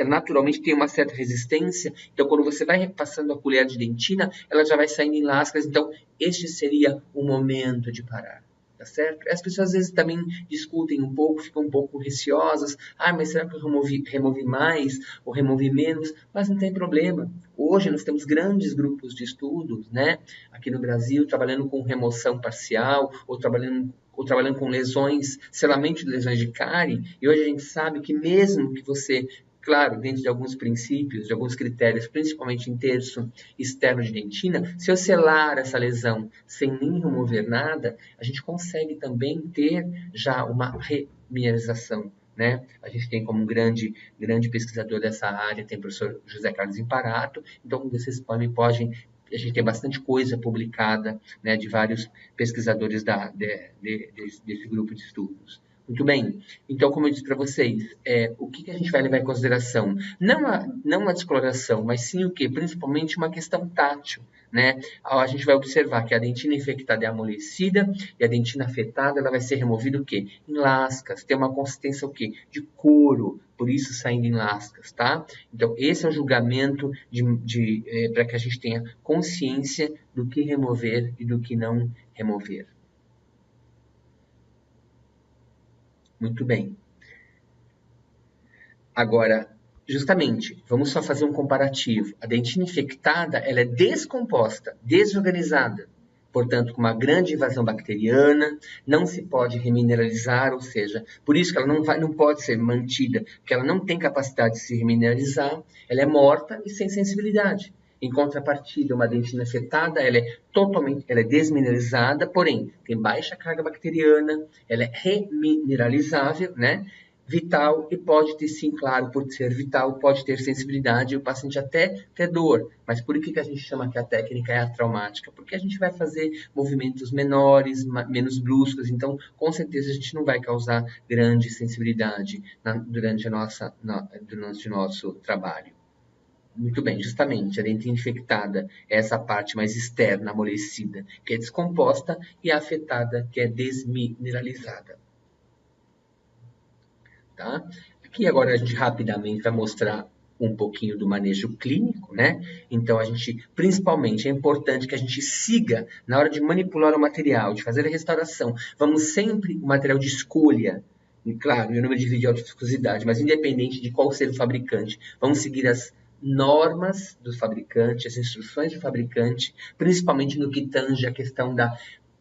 naturalmente tem uma certa resistência, então quando você vai passando a colher de dentina, ela já vai saindo em lascas, então este seria o momento de parar. Tá certo? As pessoas às vezes também discutem um pouco, ficam um pouco receosas. Ah, mas será que eu removi mais ou removi menos? Mas não tem problema. Hoje nós temos grandes grupos de estudos, né? Aqui no Brasil, trabalhando com remoção parcial ou trabalhando com lesões, selamento de lesões de cárie. E hoje a gente sabe que mesmo que você, claro, dentro de alguns princípios, de alguns critérios, principalmente em terço externo de dentina, se eu selar essa lesão sem nem remover nada, a gente consegue também ter já uma remineralização, né? A gente tem como um grande pesquisador dessa área, tem o professor José Carlos Imparato, então vocês a gente tem bastante coisa publicada, né, de vários pesquisadores desse grupo de estudos. Muito bem. Então, como eu disse para vocês, o que a gente vai levar em consideração? Não a descoloração, mas sim o quê? Principalmente uma questão tátil, né? A gente vai observar que a dentina infectada é amolecida e a dentina afetada ela vai ser removida o quê? Em lascas. Tem uma consistência o quê? De couro, por isso saindo em lascas, tá? Então, esse é o julgamento para que a gente tenha consciência do que remover e do que não remover. Muito bem. Agora, justamente, vamos só fazer um comparativo. A dentina infectada, ela é descomposta, desorganizada, portanto, com uma grande invasão bacteriana, não se pode remineralizar, ou seja, por isso que ela não pode ser mantida, porque ela não tem capacidade de se remineralizar, ela é morta e sem sensibilidade. Em contrapartida, uma dentina afetada, ela é desmineralizada, porém, tem baixa carga bacteriana, ela é remineralizável, né? vital e pode ter, sim, claro, por ser vital, pode ter sensibilidade e o paciente até ter dor. Mas por que a gente chama que a técnica é atraumática? Porque a gente vai fazer movimentos menores, menos bruscos, então com certeza a gente não vai causar grande sensibilidade durante o nosso trabalho. Muito bem, justamente, a dentina infectada é essa parte mais externa, amolecida, que é descomposta, e a afetada, que é desmineralizada. Tá? Aqui agora a gente rapidamente vai mostrar um pouquinho do manejo clínico, né? Então a gente, principalmente, é importante que a gente siga na hora de manipular o material, de fazer a restauração. Vamos sempre o material de escolha, e claro, eu não me dividi a viscosidade, mas independente de qual seja o fabricante, vamos seguir as normas do fabricante, as instruções do fabricante, principalmente no que tange a questão da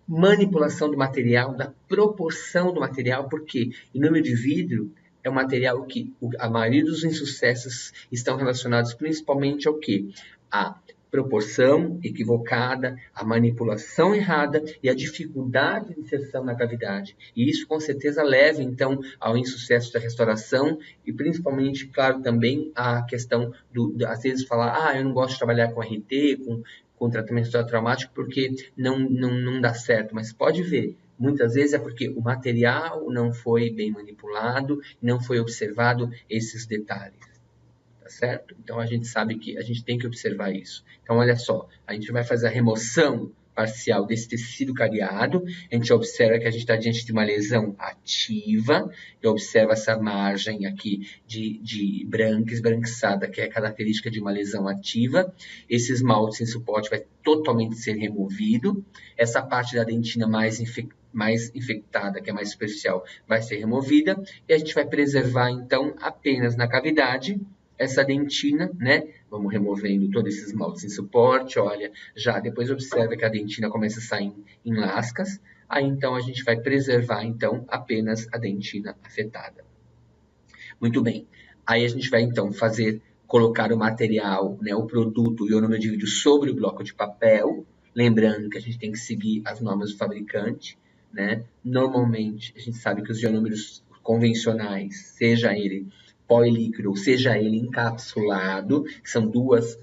manipulação do material, da proporção do material, porque inúmero de vidro é um material que a maioria dos insucessos estão relacionados principalmente ao quê? A proporção equivocada, a manipulação errada e a dificuldade de inserção na cavidade. E isso com certeza leva então ao insucesso da restauração e principalmente, claro, também a questão às vezes falar, eu não gosto de trabalhar com RT, com tratamento traumático porque não dá certo, mas pode ver, muitas vezes é porque o material não foi bem manipulado, não foi observado esses detalhes, tá certo? Então a gente sabe que a gente tem que observar isso. Então olha só, a gente vai fazer a remoção parcial desse tecido cariado, a gente observa que a gente está diante de uma lesão ativa, e observa essa margem aqui de esbranquiçada, que é característica de uma lesão ativa. Esse esmalte sem suporte vai totalmente ser removido, essa parte da dentina mais infectada, que é mais superficial, vai ser removida, e a gente vai preservar, então, apenas na cavidade, essa dentina, né? Vamos removendo todo esse esmalte sem suporte, olha, já depois observa que a dentina começa a sair em lascas, aí então a gente vai preservar, então, apenas a dentina afetada. Muito bem, aí a gente vai então colocar o material, né, o produto ionômero de vidro sobre o bloco de papel, lembrando que a gente tem que seguir as normas do fabricante, né? Normalmente, a gente sabe que os ionômeros convencionais, seja ele pó e líquido, ou seja ele encapsulado, que são duas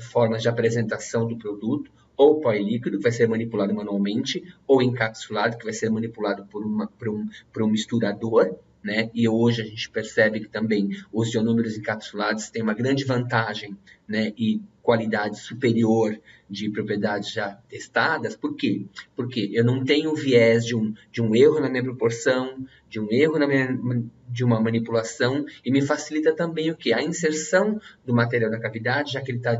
formas de apresentação do produto, ou pó e líquido, que vai ser manipulado manualmente, ou encapsulado, que vai ser manipulado por um misturador, né? E hoje a gente percebe que também os ionômeros encapsulados têm uma grande vantagem, né? E qualidade superior de propriedades já testadas. Por quê? Porque eu não tenho viés de um erro na minha proporção, de um erro de uma manipulação, e me facilita também o quê? A inserção do material da cavidade, já que ele está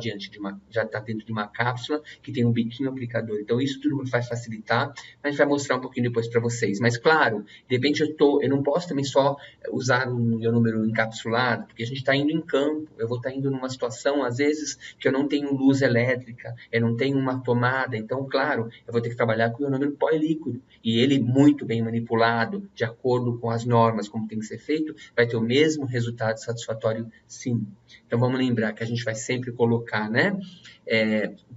já está dentro de uma cápsula que tem um biquinho aplicador. Então isso tudo vai facilitar, a gente vai mostrar um pouquinho depois para vocês. Mas claro, de repente eu não posso também só usar um ionômero encapsulado, porque a gente está indo em campo, eu vou estar indo numa situação, às vezes, que eu não tenho luz elétrica, eu não tenho uma tomada, então, claro, eu vou ter que trabalhar com o ionômero pó e líquido, e ele muito bem manipulado, de acordo com as normas, como tem que ser feito, vai ter o mesmo resultado satisfatório, sim. Então, vamos lembrar que a gente vai sempre colocar, né,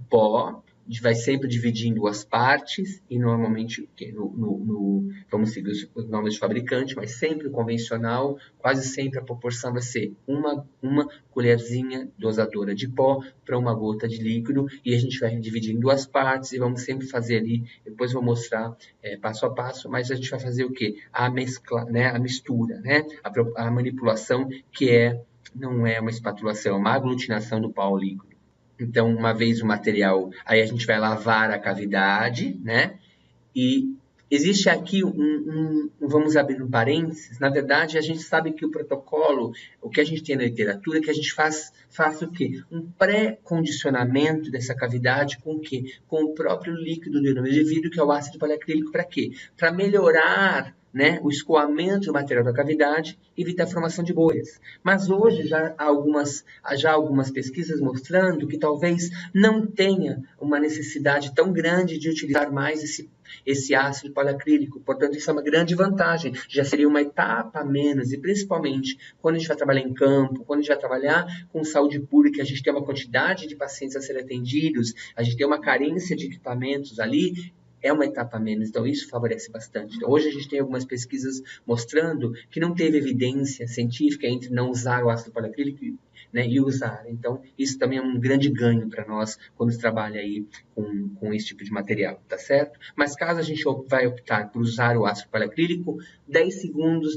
pó, vai sempre dividir em duas partes, e normalmente, vamos seguir os nomes de fabricante, mas sempre o convencional, quase sempre a proporção vai ser uma colherzinha dosadora de pó para uma gota de líquido, e a gente vai dividir em duas partes, e vamos sempre fazer ali, depois eu vou mostrar passo a passo, mas a gente vai fazer o quê? A mescla, né? A mistura, né? A manipulação, que não é uma espatulação, é uma aglutinação do pó líquido. Então, uma vez o material, aí a gente vai lavar a cavidade, né? E existe aqui vamos abrir um parênteses, na verdade, a gente sabe que o protocolo, o que a gente tem na literatura, é que a gente faça o quê? Um pré-condicionamento dessa cavidade com o quê? Com o próprio líquido do ionômero de vidro, que é o ácido poliacrílico, para quê? Para melhorar, né, o escoamento do material da cavidade e evitar a formação de bolhas. Mas hoje já há algumas pesquisas mostrando que talvez não tenha uma necessidade tão grande de utilizar mais esse ácido poliacrílico. Portanto, isso é uma grande vantagem. Já seria uma etapa a menos, e principalmente quando a gente vai trabalhar em campo, quando a gente vai trabalhar com saúde pública, a gente tem uma quantidade de pacientes a serem atendidos, a gente tem uma carência de equipamentos ali, é uma etapa a menos, então isso favorece bastante. Então, hoje a gente tem algumas pesquisas mostrando que não teve evidência científica entre não usar o ácido poliacrílico, né, e usar. Então, isso também é um grande ganho para nós quando se trabalha aí com esse tipo de material, tá certo? Mas caso a gente vai optar por usar o ácido poliacrílico, 10 segundos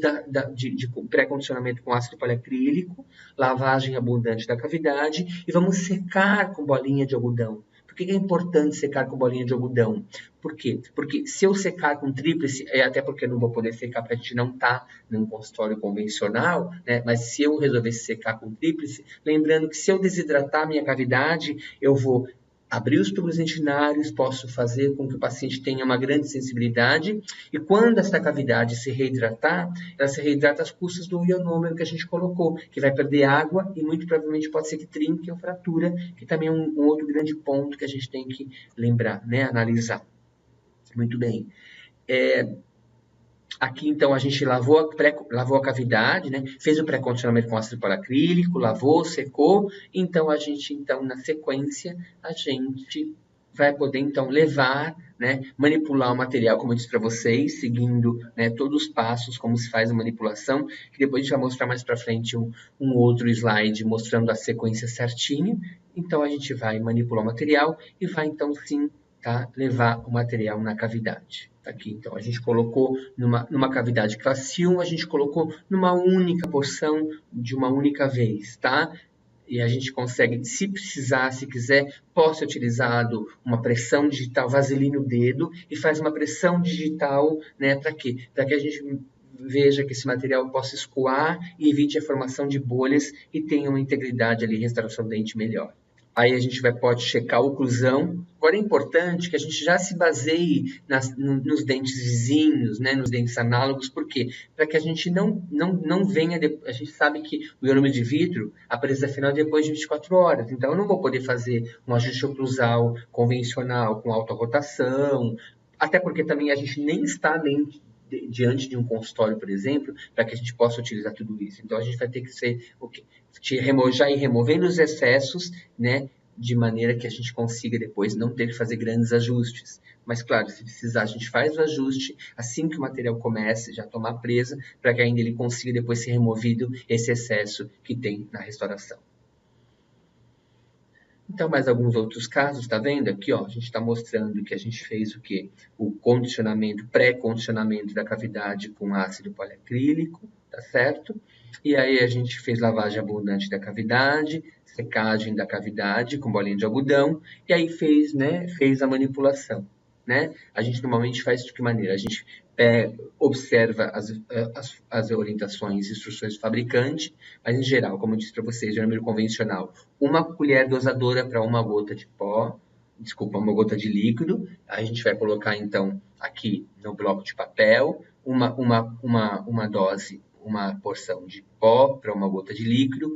de pré-condicionamento com ácido poliacrílico, lavagem abundante da cavidade e vamos secar com bolinha de algodão. Por que é importante secar com bolinha de algodão? Por quê? Porque se eu secar com tríplice, até porque eu não vou poder secar porque a gente não está num consultório convencional, né? Mas se eu resolver secar com tríplice, lembrando que se eu desidratar a minha cavidade, eu vou abrir os tubos dentinários, posso fazer com que o paciente tenha uma grande sensibilidade e quando essa cavidade se reidratar, ela se reidrata às custas do ionômero que a gente colocou, que vai perder água e muito provavelmente pode ser que trinque ou fratura, que também é um outro grande ponto que a gente tem que lembrar, né, analisar. Muito bem. Aqui, então, a gente lavou a cavidade, né? Fez o pré-condicionamento com ácido paracrílico, lavou, secou. Então, na sequência, a gente vai poder, então, levar, né? Manipular o material, como eu disse para vocês, seguindo, né, todos os passos, como se faz a manipulação, que depois a gente vai mostrar mais para frente um outro slide mostrando a sequência certinha. Então, a gente vai manipular o material e vai, então, sim, tá? Levar o material na cavidade. Aqui, então, a gente colocou numa cavidade classe 1, a gente colocou numa única porção de uma única vez, tá? E a gente consegue, se precisar, se quiser, pode ser utilizado uma pressão digital, vaselina o dedo e faz uma pressão digital, né? Para quê? Para que a gente veja que esse material possa escoar e evite a formação de bolhas e tenha uma integridade ali, restauração do dente melhor. Aí a gente pode checar a oclusão. Agora é importante que a gente já se baseie nos dentes vizinhos, né, nos dentes análogos, por quê? Para que a gente não venha... A gente sabe que o ionômero de vidro, a presa final é depois de 24 horas, então eu não vou poder fazer um ajuste oclusal convencional com alta rotação, até porque também a gente nem está diante de um consultório, por exemplo, para que a gente possa utilizar tudo isso. Então, a gente vai ter que ser já ir removendo os excessos, né, de maneira que a gente consiga depois não ter que fazer grandes ajustes. Mas, claro, se precisar, a gente faz o ajuste assim que o material comece já a tomar presa, para que ainda ele consiga depois ser removido esse excesso que tem na restauração. Então, mais alguns outros casos, tá vendo? Aqui, ó, a gente está mostrando que a gente fez o quê? O condicionamento, pré-condicionamento da cavidade com ácido poliacrílico, tá certo? E aí a gente fez lavagem abundante da cavidade, secagem da cavidade com bolinha de algodão, e aí fez a manipulação, né? A gente normalmente faz de que maneira? A gente observa as orientações e instruções do fabricante, mas em geral, como eu disse para vocês, de número convencional, uma colher dosadora para uma gota de pó, uma gota de líquido, a gente vai colocar então aqui no bloco de papel uma dose, uma porção de pó para uma gota de líquido.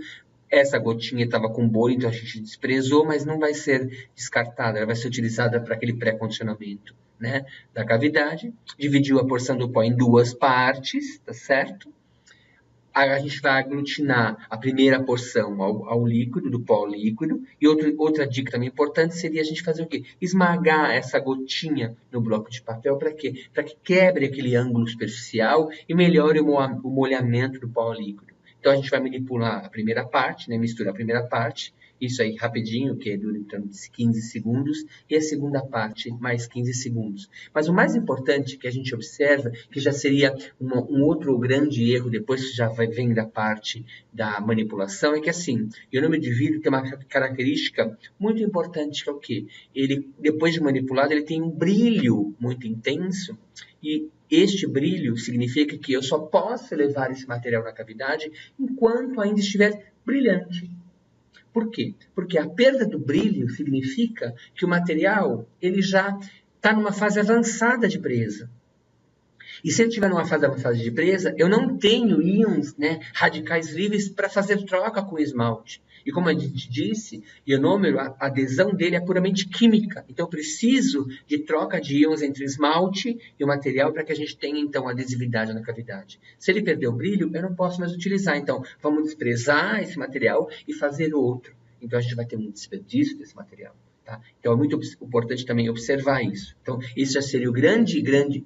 Essa gotinha estava com bolha, então a gente desprezou, mas não vai ser descartada, ela vai ser utilizada para aquele pré-condicionamento, né, da cavidade. Dividiu a porção do pó em duas partes, tá certo? A gente vai aglutinar a primeira porção ao líquido, do pó líquido. E outra dica também importante seria a gente fazer o quê? Esmagar essa gotinha no bloco de papel. Para quê? Para que quebre aquele ângulo superficial e melhore o molhamento do pó líquido. Então, a gente vai manipular a primeira parte, né? Misturar a primeira parte, isso aí rapidinho, que dura em torno de 15 segundos, e a segunda parte, mais 15 segundos. Mas o mais importante que a gente observa, que já seria um outro grande erro, depois que já vem da parte da manipulação, é que assim, o ionômero de vidro tem uma característica muito importante, que é o quê? Ele, depois de manipulado, ele tem um brilho muito intenso, e este brilho significa que eu só posso levar esse material na cavidade enquanto ainda estiver brilhante. Por quê? Porque a perda do brilho significa que o material ele já está numa fase avançada de presa. E se ele estiver numa fase avançada de presa, eu não tenho íons, né, radicais livres para fazer troca com o esmalte. E como a gente disse, ionômero, a adesão dele é puramente química. Então, eu preciso de troca de íons entre o esmalte e o material para que a gente tenha, então, adesividade na cavidade. Se ele perder o brilho, eu não posso mais utilizar. Então, vamos desprezar esse material e fazer outro. Então, a gente vai ter um desperdício desse material. Tá? Então, é muito importante também observar isso. Então, isso já seria o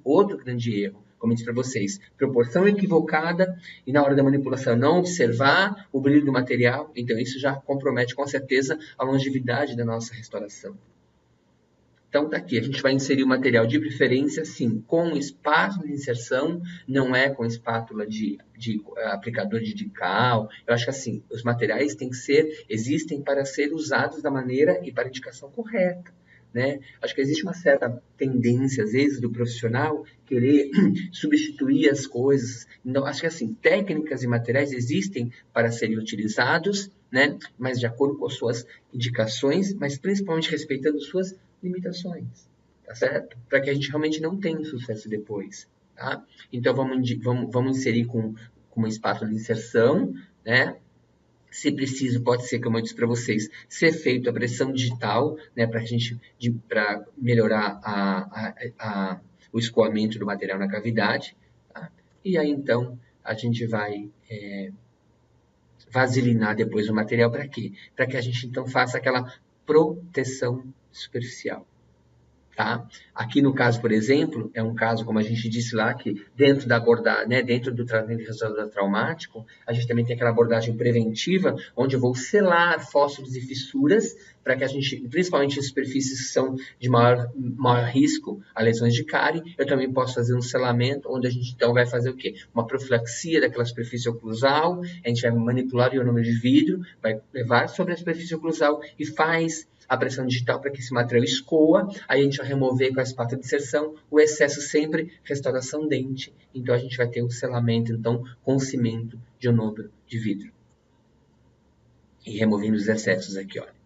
outro grande erro, como eu disse para vocês. Proporção equivocada e na hora da manipulação não observar o brilho do material. Então, isso já compromete com certeza a longevidade da nossa restauração. Então, tá aqui, a gente vai inserir o material de preferência, sim, com espátula de inserção, não é com espátula de aplicador de cal. Eu acho que, assim, os materiais existem para ser usados da maneira e para a indicação correta, né? Acho que existe uma certa tendência, às vezes, do profissional querer substituir as coisas. Então, acho que, assim, técnicas e materiais existem para serem utilizados, né? Mas de acordo com as suas indicações, mas principalmente respeitando suas limitações, tá certo? Para que a gente realmente não tenha sucesso depois, tá? Então, vamos inserir com uma espátula de inserção, né? Se preciso, pode ser, como eu disse para vocês, ser feito a pressão digital, né? Para melhorar o escoamento do material na cavidade, tá? E aí, então, a gente vai vaselinar depois o material para quê? Para que a gente, então, faça aquela proteção superficial. Tá? Aqui no caso, por exemplo, é um caso, como a gente disse lá, que dentro da abordagem, né, dentro do tratamento de restaurador traumático, a gente também tem aquela abordagem preventiva, onde eu vou selar fósforos e fissuras, para que a gente, principalmente em superfícies que são de maior risco a lesões de cárie, eu também posso fazer um selamento, onde a gente então vai fazer o quê? Uma profilaxia daquela superfície oclusal, a gente vai manipular o ionômero de vidro, vai levar sobre a superfície oclusal e faz a pressão digital para que esse material escoa, aí a gente vai remover com a espátula de inserção, o excesso sempre, restauração dente, então a gente vai ter um selamento, então, com cimento de ionômero de vidro. E removendo os excessos aqui, olha.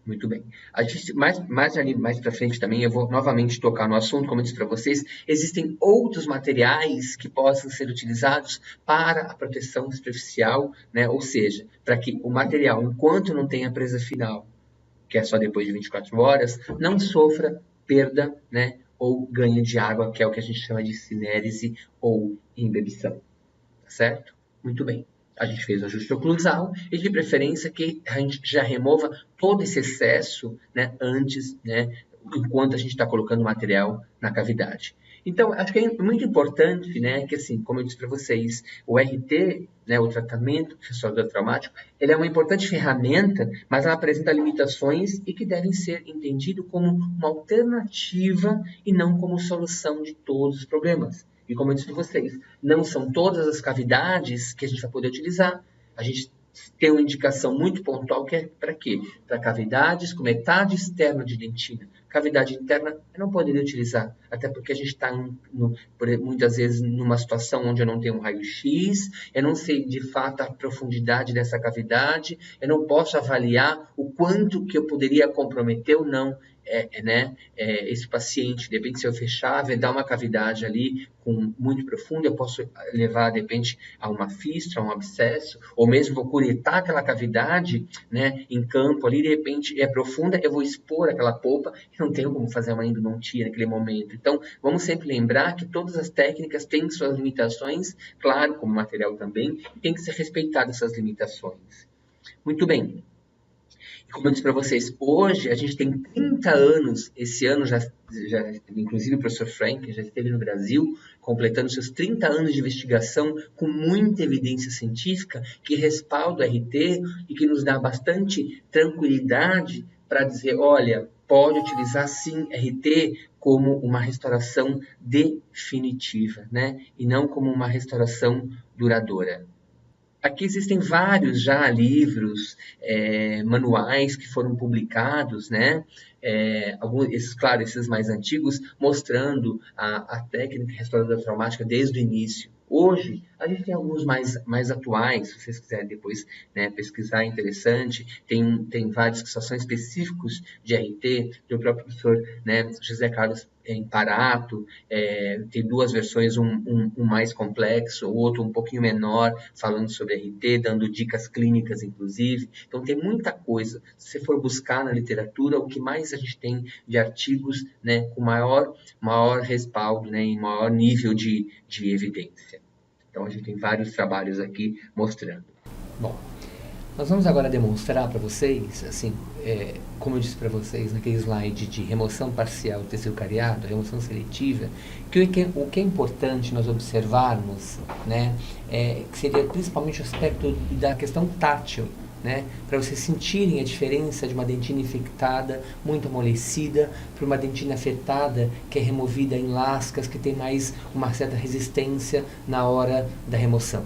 Muito bem. A gente, mais para frente também, eu vou novamente tocar no assunto, como eu disse para vocês, existem outros materiais que possam ser utilizados para a proteção superficial, né? Ou seja, para que o material, enquanto não tenha presa final, que é só depois de 24 horas, não sofra perda, né? Ou ganho de água, que é o que a gente chama de cinérese ou imbebição. Tá certo? Muito bem. A gente fez o ajuste oclusal e de preferência que a gente já remova todo esse excesso, né, antes, né, enquanto a gente está colocando o material na cavidade. Então, acho que é muito importante, né, que assim, como eu disse para vocês, o RT, né, o tratamento restaurador traumático, ele é uma importante ferramenta, mas ela apresenta limitações e que devem ser entendido como uma alternativa e não como solução de todos os problemas. E como eu disse para vocês, não são todas as cavidades que a gente vai poder utilizar. A gente tem uma indicação muito pontual que é para quê? Para cavidades com metade externa de dentina. Cavidade interna eu não poderia utilizar, até porque a gente está muitas vezes numa situação onde eu não tenho um raio-x, eu não sei de fato a profundidade dessa cavidade, eu não posso avaliar o quanto que eu poderia comprometer ou não esse paciente. De repente, se eu fechar, vedar uma cavidade ali muito profunda, eu posso levar, de repente, a uma fístula, a um abscesso, ou mesmo vou curetar aquela cavidade, né, em campo ali, de repente é profunda, eu vou expor aquela polpa e não tenho como fazer uma endodontia naquele momento. Então, vamos sempre lembrar que todas as técnicas têm suas limitações, claro, como material também, e tem que ser respeitadas essas limitações. Muito bem. Como eu disse para vocês, hoje a gente tem 30 anos, esse ano já inclusive o professor Frank já esteve no Brasil, completando seus 30 anos de investigação com muita evidência científica que respalda o RT e que nos dá bastante tranquilidade para dizer, olha, pode utilizar sim RT como uma restauração definitiva, né? E não como uma restauração duradoura. Aqui existem vários já livros, manuais que foram publicados, né? Esses mais antigos, mostrando a técnica restauradora traumática desde o início. Hoje, a gente tem alguns mais atuais, se vocês quiserem depois, né, pesquisar, é interessante. Tem vários que só são específicos de RT, do próprio professor, né, José Carlos Imparato, tem duas versões, um mais complexo, o outro um pouquinho menor, falando sobre RT, dando dicas clínicas, inclusive. Então, tem muita coisa. Se você for buscar na literatura, o que mais a gente tem de artigos, né, com maior respaldo, né, e maior nível de evidência. Então, a gente tem vários trabalhos aqui mostrando. Bom, Nós vamos agora demonstrar para vocês, assim, como eu disse para vocês naquele slide de remoção parcial do tecido cariado, remoção seletiva, que o que é importante nós observarmos, né, que seria principalmente o aspecto da questão tátil, né, para vocês sentirem a diferença de uma dentina infectada, muito amolecida, para uma dentina afetada, que é removida em lascas, que tem mais uma certa resistência na hora da remoção,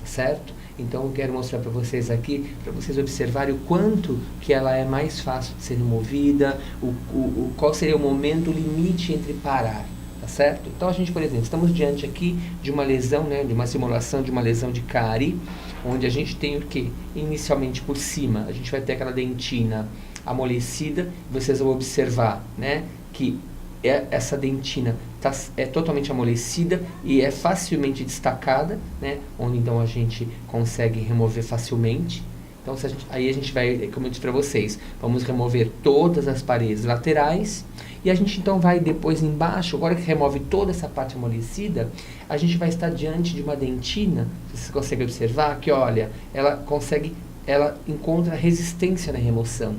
certo? Então eu quero mostrar para vocês aqui, para vocês observarem o quanto que ela é mais fácil de ser removida, qual seria o momento limite entre parar, tá certo? Então a gente, por exemplo, estamos diante aqui de uma lesão, né, de uma simulação de uma lesão de cárie, onde a gente tem o que? Inicialmente por cima, a gente vai ter aquela dentina amolecida, vocês vão observar, né, que essa dentina é totalmente amolecida e é facilmente destacada, né, onde então a gente consegue remover facilmente. Então aí a gente vai, como eu disse para vocês, vamos remover todas as paredes laterais e a gente então vai depois embaixo, agora que remove toda essa parte amolecida, a gente vai estar diante de uma dentina, vocês conseguem observar que, olha, ela encontra resistência na remoção.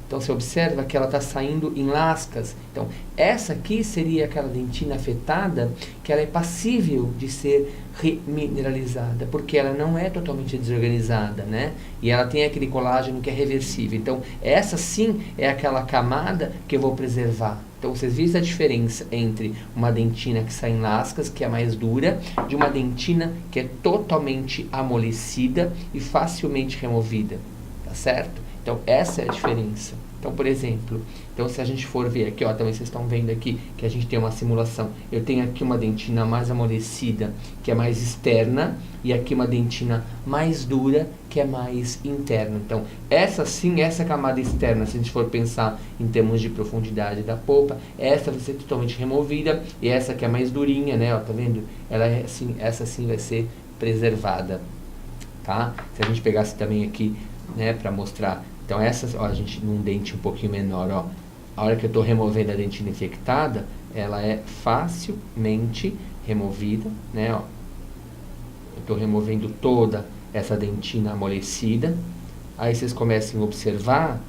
Então, você observa que ela está saindo em lascas. Então, essa aqui seria aquela dentina afetada, que ela é passível de ser remineralizada, porque ela não é totalmente desorganizada, né? E ela tem aquele colágeno que é reversível. Então, essa sim é aquela camada que eu vou preservar. Então, vocês viram a diferença entre uma dentina que sai em lascas, que é mais dura, de uma dentina que é totalmente amolecida e facilmente removida, tá certo? Então, essa é a diferença. Então, por exemplo, então se a gente for ver aqui, ó, também vocês estão vendo aqui que a gente tem uma simulação. Eu tenho aqui uma dentina mais amolecida, que é mais externa, e aqui uma dentina mais dura, que é mais interna. Então, essa sim, essa camada externa, se a gente for pensar em termos de profundidade da polpa, essa vai ser totalmente removida, e essa que é mais durinha, né, ó, tá vendo? Ela é assim, essa sim vai ser preservada, tá? Se a gente pegasse também aqui, né, para mostrar. Então essas, ó, a gente num dente um pouquinho menor, ó, a hora que eu estou removendo a dentina infectada, ela é facilmente removida, né, ó. Eu estou removendo toda essa dentina amolecida. Aí vocês começam a observar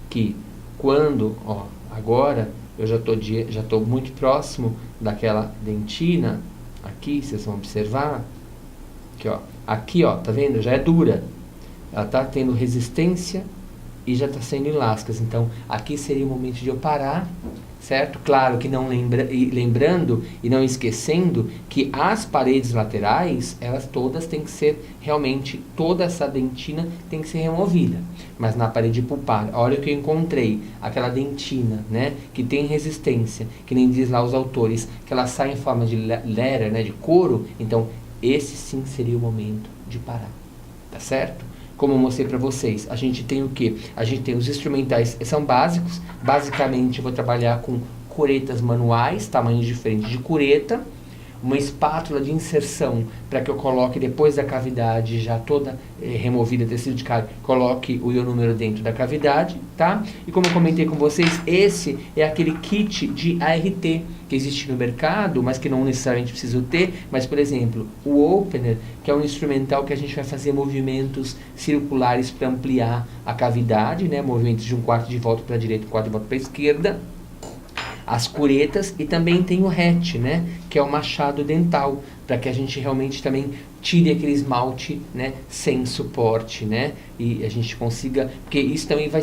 que quando, ó, agora eu já estou muito próximo daquela dentina, aqui vocês vão observar que, ó, aqui, ó, tá vendo? Já é dura. Ela está tendo resistência e já está sendo em lascas. Então, aqui seria o momento de eu parar, certo? Claro que não lembrando e não esquecendo que as paredes laterais, elas todas têm que ser, realmente, toda essa dentina tem que ser removida. Mas na parede pulpar, a hora que eu encontrei aquela dentina, né, que tem resistência, que nem diz lá os autores, que ela sai em forma de leather, né, de couro, então, esse sim seria o momento de parar, tá certo? Como eu mostrei para vocês, a gente tem o que? A gente tem os instrumentais, são básicos. Basicamente, eu vou trabalhar com curetas manuais, tamanhos diferentes de cureta. Uma espátula de inserção, para que eu coloque depois da cavidade, já toda removida, tecido de cárie, coloque o ionúmero dentro da cavidade, tá? E como eu comentei com vocês, esse é aquele kit de ART que existe no mercado, mas que não necessariamente preciso ter. Mas, por exemplo, o opener, que é um instrumental que a gente vai fazer movimentos circulares para ampliar a cavidade, né? Movimentos de um quarto de volta para a direita, um quarto de volta para a esquerda. As curetas, e também tem o RET, né, que é o machado dental, para que a gente realmente também tire aquele esmalte, né, sem suporte, né, e a gente consiga, porque isso também vai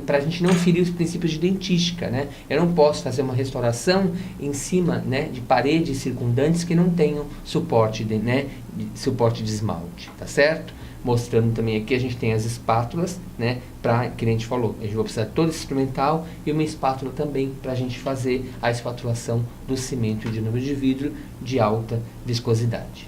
para a gente não ferir os princípios de dentística, né. Eu não posso fazer uma restauração em cima, né, de paredes circundantes que não tenham suporte, suporte de esmalte, tá certo? Mostrando também aqui, a gente tem as espátulas, né, para, que a gente falou, a gente vai precisar de todo esse instrumental e uma espátula também para a gente fazer a espatulação do cimento de número de vidro de alta viscosidade.